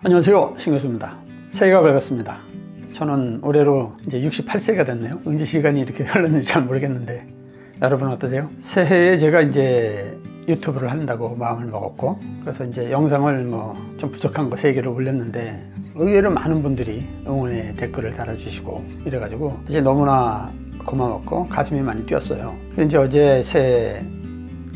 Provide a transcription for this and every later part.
안녕하세요, 신교수입니다. 새해가 밝았습니다. 저는 올해로 이제 68세가 됐네요. 언제 시간이 이렇게 흘렀는지 잘 모르겠는데 여러분 어떠세요? 새해에 제가 이제 유튜브를 한다고 마음을 먹었고, 그래서 이제 영상을 좀 부족한 거 3개를 올렸는데 의외로 많은 분들이 응원의 댓글을 달아주시고 이래가지고 이제 너무나 고마웠고 가슴이 많이 뛰었어요. 이제 어제 새해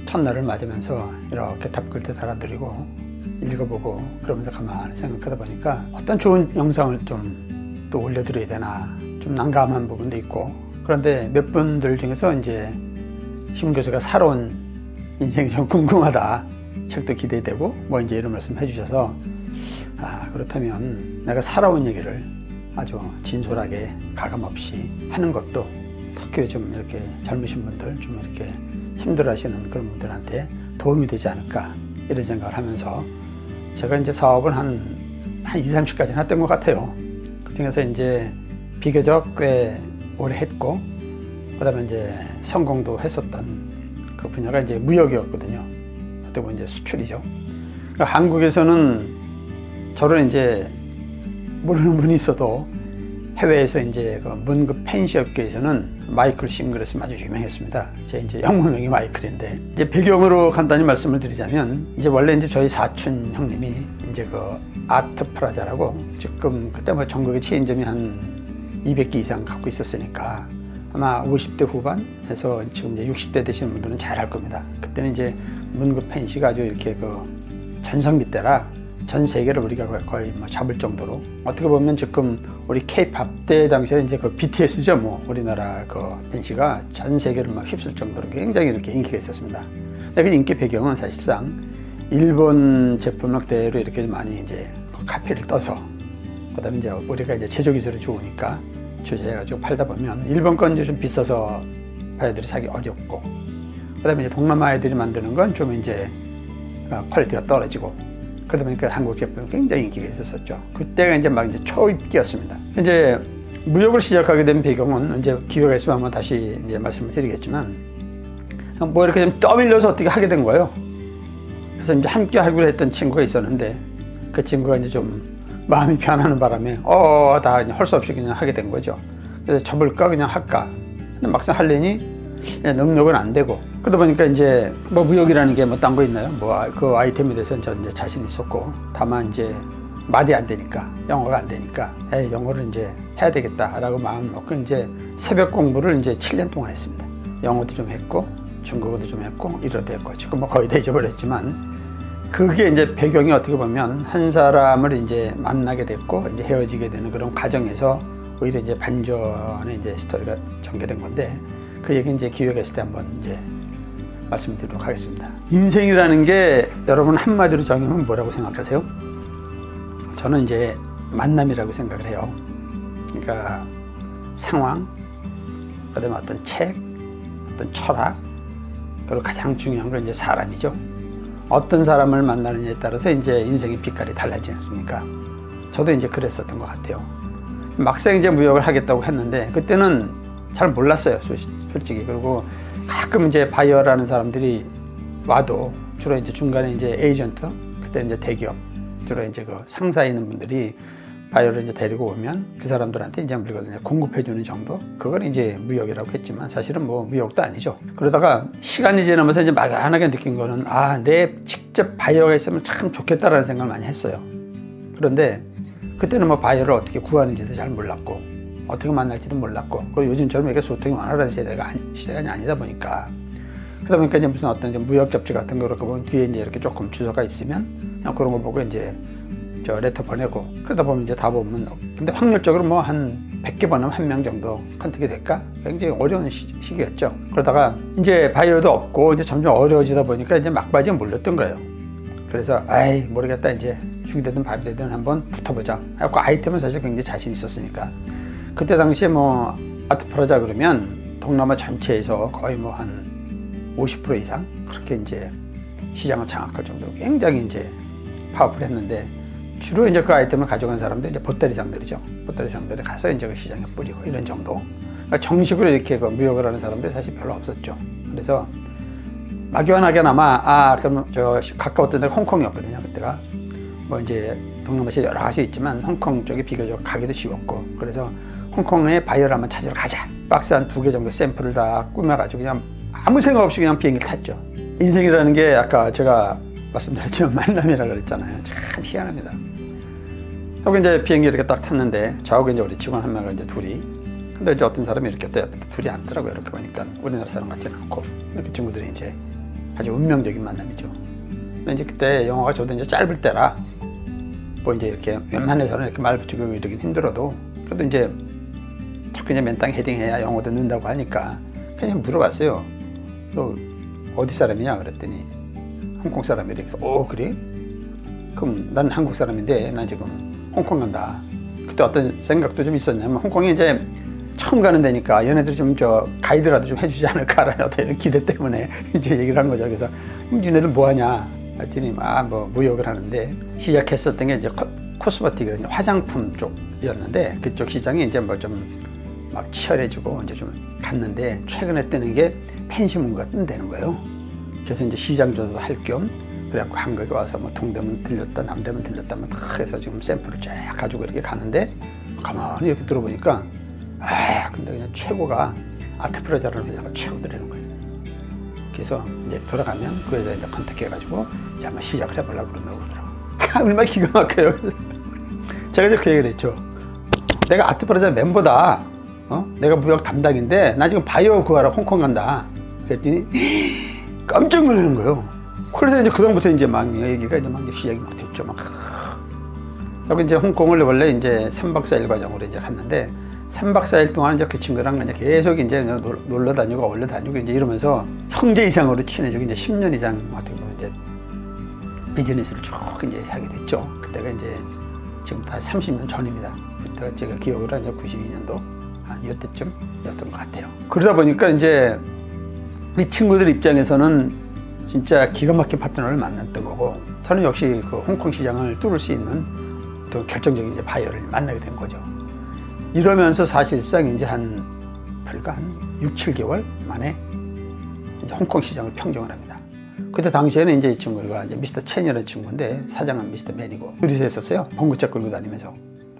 첫날을 맞으면서 이렇게 답글도 달아드리고 읽어보고 그러면서 가만히 생각하다 보니까 어떤 좋은 영상을 좀 또 올려드려야 되나 좀 난감한 부분도 있고, 그런데 몇 분들 중에서 이제 신 교수가 살아온 인생이 좀 궁금하다, 책도 기대되고 이제 이런 말씀 해주셔서 그렇다면 내가 살아온 얘기를 아주 진솔하게 가감없이 하는 것도 특히 좀 이렇게 젊으신 분들, 좀 이렇게 힘들어 하시는 그런 분들한테 도움이 되지 않을까 이런 생각을 하면서 제가 이제 사업은 한 20, 30까지는 했던 것 같아요. 그 중에서 이제 비교적 꽤 오래 했고, 그 다음에 이제 성공도 했었던 그 분야가 이제 무역이었거든요. 어떻게 보면 이제 수출이죠. 그러니까 한국에서는 저를 이제 모르는 분이 있어도 해외에서 이제 그 문구 펜시 업계에서는 마이클 싱글에서 아주 유명했습니다. 제 이제 영문명이 마이클인데, 이제 배경으로 간단히 말씀을 드리자면, 이제 원래 이제 저희 사촌 형님이 이제 그 아트 프라자라고, 지금 그때 전국에 체인점이 한 200개 이상 갖고 있었으니까 아마 50대 후반에서 지금 이제 60대 되시는 분들은 잘 알 겁니다. 그때는 이제 문구 펜시가 아주 이렇게 그 전성기 때라 전 세계를 우리가 거의 잡을 정도로, 어떻게 보면 지금 우리 K-팝 때 당시에 이제 그 BTS죠, 우리나라 그 펜시가 전 세계를 휩쓸 정도로 굉장히 이렇게 인기가 있었습니다. 근데 그 인기 배경은 사실상 일본 제품을 그대로 이렇게 많이 이제 카피를 떠서, 그다음에 이제 우리가 이제 제조 기술이 좋으니까 조제해가지고 팔다 보면 일본 건 이제 좀 비싸서 바이어들이 사기 어렵고, 그다음에 이제 동남아 애들이 만드는 건 좀 이제 퀄리티가 떨어지고, 그러다 보니까 한국 제품이 굉장히 인기가 있었었죠. 그때가 이제 막 이제 초입기였습니다. 이제 무역을 시작하게 된 배경은 이제 기회가 있으면 한번 다시 이제 말씀을 드리겠지만, 이렇게 좀 떠밀려서 어떻게 하게 된 거예요. 그래서 이제 함께 하기로 했던 친구가 있었는데, 그 친구가 이제 좀 마음이 변하는 바람에 다 할 수 없이 그냥 하게 된 거죠. 그래서 접을까 그냥 할까. 근데 막상 하려니 능력은 안 되고, 그러다 보니까 이제 무역이라는 게 딴 거 있나요? 그 아이템에 대해서는 전 이제 자신 있었고, 다만 이제 말이 안 되니까, 영어가 안 되니까 영어를 이제 해야 되겠다라고 마음을 먹고 이제 새벽 공부를 이제 7년 동안 했습니다. 영어도 좀 했고 중국어도 좀 했고 일어도 했고, 지금 거의 다 잊어버렸지만, 그게 이제 배경이 어떻게 보면 한 사람을 이제 만나게 됐고 이제 헤어지게 되는 그런 과정에서 오히려 이제 반전의 이제 스토리가 전개된 건데, 그 얘기 이제 기회가 있을 때 한번 이제 말씀드리도록 하겠습니다. 인생이라는 게 여러분 한마디로 정의하면 뭐라고 생각하세요? 저는 이제 만남이라고 생각을 해요. 그러니까 상황, 그다음에 어떤 책, 어떤 철학, 그리고 가장 중요한 건 이제 사람이죠. 어떤 사람을 만나느냐에 따라서 이제 인생의 빛깔이 달라지지 않습니까? 저도 이제 그랬었던 것 같아요. 막상 이제 무역을 하겠다고 했는데 그때는 잘 몰랐어요, 솔직히. 그리고 가끔 이제 바이어라는 사람들이 와도 주로 이제 중간에 이제 에이전트, 그때 이제 대기업, 주로 이제 그 상사에 있는 분들이 바이어를 이제 데리고 오면 그 사람들한테 이제 물건을 공급해주는 정도? 그걸 이제 무역이라고 했지만 사실은 무역도 아니죠. 그러다가 시간이 지나면서 이제 막연하게 느낀 거는, 내 직접 바이어가 있으면 참 좋겠다라는 생각을 많이 했어요. 그런데 그때는 바이어를 어떻게 구하는지도 잘 몰랐고, 어떻게 만날지도 몰랐고, 그리고 요즘처럼 이렇게 소통이 원활한 시대가 아니다 보니까, 그러다 보니까 이제 무슨 어떤 이제 무역 겹치 같은 거 그렇게 보면 뒤에 이제 이렇게 조금 주소가 있으면 그냥 그런 거 보고 이제 레터 보내고, 그러다 보면 이제 다 보면, 근데 확률적으로 한 100개 보내면 1명 정도 컨택이 될까? 굉장히 어려운 시기였죠. 그러다가 이제 바이어도 없고 이제 점점 어려워지다 보니까 이제 막바지에 몰렸던 거예요. 그래서 모르겠다, 이제 죽이 되든 밥이 되든 한번 붙어보자. 그 아이템은 사실 굉장히 자신 있었으니까. 그때 당시에 아트 프라자 그러면 동남아 전체에서 거의 한 50% 이상 그렇게 이제 시장을 장악할 정도로 굉장히 이제 파워풀했는데, 주로 이제 그 아이템을 가져간 사람들이 이제 보따리상들이죠. 보따리상들이 가서 이제 그 시장에 뿌리고 이런 정도. 그러니까 정식으로 이렇게 무역을 하는 사람들이 사실 별로 없었죠. 그래서 막연하게나마 그럼 저 가까웠던 데가 홍콩이었거든요. 그때가 이제 동남아시아 여러 가지 있지만 홍콩 쪽이 비교적 가기도 쉬웠고, 그래서 홍콩에 바이어를 한번 찾으러 가자. 박스 한 2개 정도 샘플을 다 꾸며가지고 그냥 아무 생각 없이 그냥 비행기를 탔죠. 인생이라는 게 아까 제가 말씀드렸지만 만남이라고 그랬잖아요. 참 희한합니다. 하고 이제 비행기 이렇게 딱 탔는데 저하고 이제 우리 직원 한 명과 이제 둘이, 근데 이제 어떤 사람이 이렇게 또 옆에 둘이 앉더라고요. 이렇게 보니까 우리나라 사람 같지는 않고, 이렇게 친구들이 이제 아주 운명적인 만남이죠. 근데 이제 그때 영화가 저도 이제 짧을 때라 뭐 이제 이렇게 웬만해서는 이렇게 말 붙이고 이러긴 힘들어도, 그래도 이제 자꾸 이제 맨땅 헤딩해야 영어도 는다고 하니까 그냥 물어봤어요. 너 어디 사람이냐 그랬더니 홍콩 사람이래. 그래서 그래? 그럼 난 한국 사람인데 난 지금 홍콩 간다. 그때 어떤 생각도 좀 있었냐면, 홍콩이 이제 처음 가는 데니까 얘네들이 좀 가이드라도 좀 해주지 않을까라는 어떤 기대 때문에 이제 얘기를 한 거죠. 그래서 니네들 뭐 하냐 했더니 뭐 무역을 하는데, 시작했었던 게 이제 코스메틱, 화장품 쪽이었는데 그쪽 시장이 이제 뭐 좀 막 치열해지고 이제 좀 갔는데, 최근에 뜨는 게 펜시문구가 뜬다는 거예요. 그래서 이제 시장 조사도 할 겸 그래갖고 한국에 와서 뭐 동대문 들렸다 남대문 들렸다 뭐 다 해서 지금 샘플을 쫙 가지고 이렇게 가는데, 가만히 이렇게 들어보니까 근데 그냥 최고가 아트프라자라는 회사가 최고더라는 거예요. 그래서 이제 돌아가면 그 회사 이제 컨택해가지고 이제 한번 시작을 해보려고 그러더라고요. 얼마나 기가 막혀요. 제가 이제 그 얘기를 했죠. 내가 아트프라자 멤버다. 내가 무역 담당인데 나 지금 바이오 구하러 홍콩 간다. 그랬더니 깜짝 놀라는 거예요. 그래서 이제 그다음부터 이제 막 얘기가 이제 막 시작이 막 됐죠. 막. 그리고 이제 홍콩을 원래 이제 3박 4일 과정으로 이제 갔는데, 3박 4일 동안 이제 그 친구랑 그냥 계속 이제 놀러 다니고 올려 다니고 이제 이러면서 형제 이상으로 친해지고 이제 10년 이상 어떻게 보면 이제 비즈니스를 쭉 이제 하게 됐죠. 그때가 이제 지금 다 30년 전입니다. 그때가 제가 기억으로 이제 92년도 한 이때쯤이었던 것 같아요. 그러다 보니까 이제 이 친구들 입장에서는 진짜 기가 막힌 파트너를 만났던 거고, 저는 역시 그 홍콩 시장을 뚫을 수 있는 또 결정적인 이제 바이어를 만나게 된 거죠. 이러면서 사실상 이제 불과 한 6, 7개월 만에 이제 홍콩 시장을 평정을 합니다. 그때 당시에는 이제 이 친구가 이제 미스터 첸이라는 친구인데, 사장은 미스터 맨이고, 둘이서 했었어요. 봉구차 끌고 다니면서.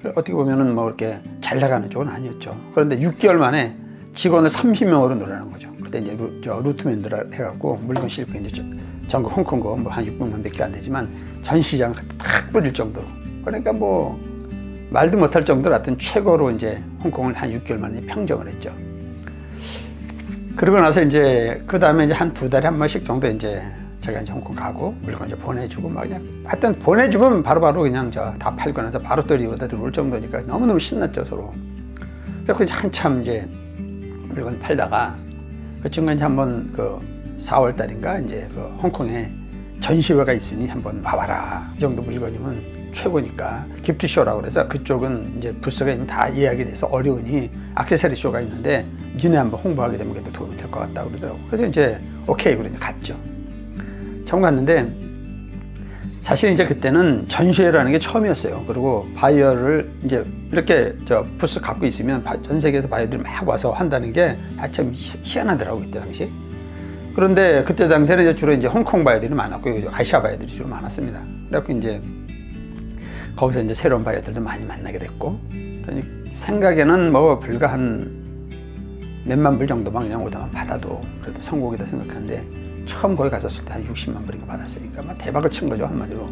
어떻게 보면은 뭐 이렇게 잘 나가는 쪽은 아니었죠. 그런데 6개월 만에 직원을 30명으로 늘어나는 거죠. 그때 이제 루트맨들 해갖고 물건 싣고 이제 전국 홍콩 거 뭐 한 600명밖에 안 되지만 전 시장을 탁 뿌릴 정도로. 그러니까 뭐 말도 못할 정도로 하여튼 최고로 이제 홍콩을 한 6개월 만에 평정을 했죠. 그러고 나서 이제 그 다음에 이제 한 2달에 한 번씩 정도 이제 제가 이제 홍콩 가고 물건 이제 보내주고 막 그냥 하여튼 보내주면 바로바로 그냥 다 팔고 나서 바로 또 리오다 들어올 정도니까 너무너무 신났죠, 서로. 그래서 이제 한참 이제 물건 팔다가 그 친구가 이제 한번 그 4월 달인가 이제 그 홍콩에 전시회가 있으니 한번 와봐라. 이 정도 물건이면 최고니까. 기프트쇼라고 그래서 그쪽은 이제 부스가 이미 다 예약이 돼서 어려우니 액세서리 쇼가 있는데 니네 한번 홍보하게 되면 그래도 도움이 될 것 같다고 그러더라고. 그래서 이제 오케이 그러니 갔죠. 처음 갔는데 사실 이제 그때는 전시회라는 게 처음이었어요. 그리고 바이어를 이제 이렇게 부스 갖고 있으면 전 세계에서 바이어들이 막 와서 한다는 게 참 희한하더라고 그때 당시. 그런데 그때 당시에는 이제 주로 이제 홍콩 바이어들이 많았고 아시아 바이어들이 주로 많았습니다. 그래서 이제 거기서 이제 새로운 바이어들도 많이 만나게 됐고, 생각에는 뭐 불과 한 몇만 불 정도만 그냥 오다만 받아도 그래도 성공이다 생각하는데, 처음 거기 갔었을 때 한 60만 불인가 받았으니까 막 대박을 친 거죠, 한마디로.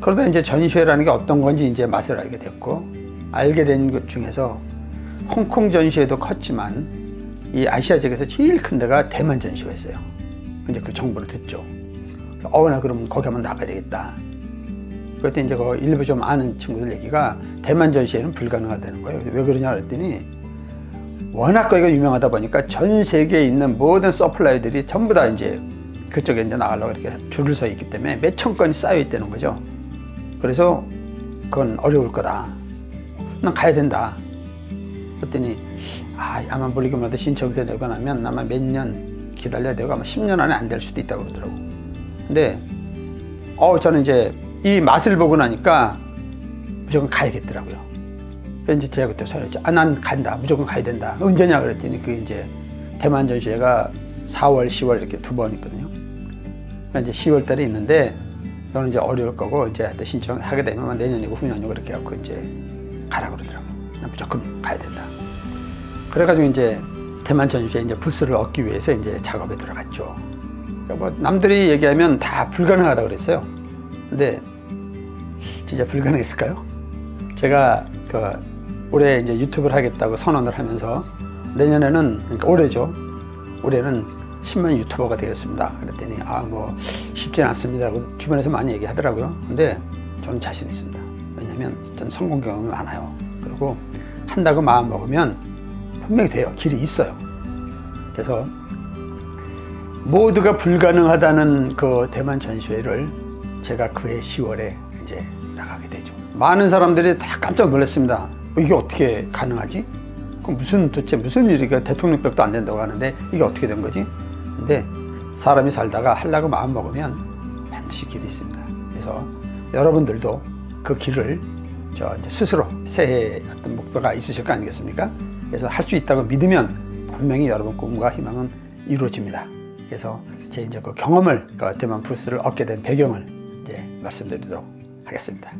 그러다 이제 전시회라는 게 어떤 건지 이제 맛을 알게 됐고, 알게 된 것 중에서 홍콩 전시회도 컸지만 이 아시아 지역에서 제일 큰 데가 대만 전시회였어요. 이제 그 정보를 듣죠. 나 그럼 거기 한번 나가야 되겠다. 그때 이제 그 일부 좀 아는 친구들 얘기가 대만 전시회는 불가능하다는 거예요. 왜 그러냐 그랬더니 워낙 거기가 유명하다 보니까 전 세계에 있는 모든 서플라이들이 전부 다 이제 그쪽에 이제 나가려고 이렇게 줄을 서 있기 때문에 몇천 건이 쌓여 있다는 거죠. 그래서 그건 어려울 거다. 난 가야 된다. 그랬더니 아마 물리금이라도 신청서 내고 나면 아마 몇 년 기다려야 되고 아마 10년 안에 안 될 수도 있다고 그러더라고. 근데 저는 이제 이 맛을 보고 나니까 무조건 가야겠더라고요. 그래서 이제 제가 그때 설했죠. 난 간다. 무조건 가야 된다. 언제냐 그랬더니 그 이제 대만 전시회가 4월, 10월 이렇게 2번 있거든요. 그러니까 이제 10월 달에 있는데 이거는 이제 어려울 거고, 이제 신청하게 되면 내년이고 후년이고 그렇게 하고 이제 가라 그러더라고. 무조건 가야 된다. 그래가지고 이제 대만 전시회 이제 부스를 얻기 위해서 이제 작업에 들어갔죠. 뭐 남들이 얘기하면 다 불가능하다 그랬어요. 근데 진짜 불가능했을까요? 제가 올해 이제 유튜브를 하겠다고 선언을 하면서 내년에는, 그러니까 올해죠. 올해는 10만 유튜버가 되겠습니다. 그랬더니 뭐 쉽지는 않습니다. 주변에서 많이 얘기하더라고요. 근데 저는 자신 있습니다. 왜냐하면 저는 성공 경험이 많아요. 그리고 한다고 마음 먹으면 분명히 돼요. 길이 있어요. 그래서 모두가 불가능하다는 그 대만 전시회를 제가 그해 10월에 이제 나가게 되죠. 많은 사람들이 다 깜짝 놀랐습니다. 이게 어떻게 가능하지? 그럼 도대체 무슨 일이가, 대통령벽도 안 된다고 하는데 이게 어떻게 된 거지? 근데 사람이 살다가 하려고 마음 먹으면 반드시 길이 있습니다. 그래서 여러분들도 그 길을 이제 스스로 새해 어떤 목표가 있으실 거 아니겠습니까? 그래서 할 수 있다고 믿으면 분명히 여러분 꿈과 희망은 이루어집니다. 그래서 제 이제 그 경험을, 대만 부스를 얻게 된 배경을 이제 말씀드리도록 하겠습니다.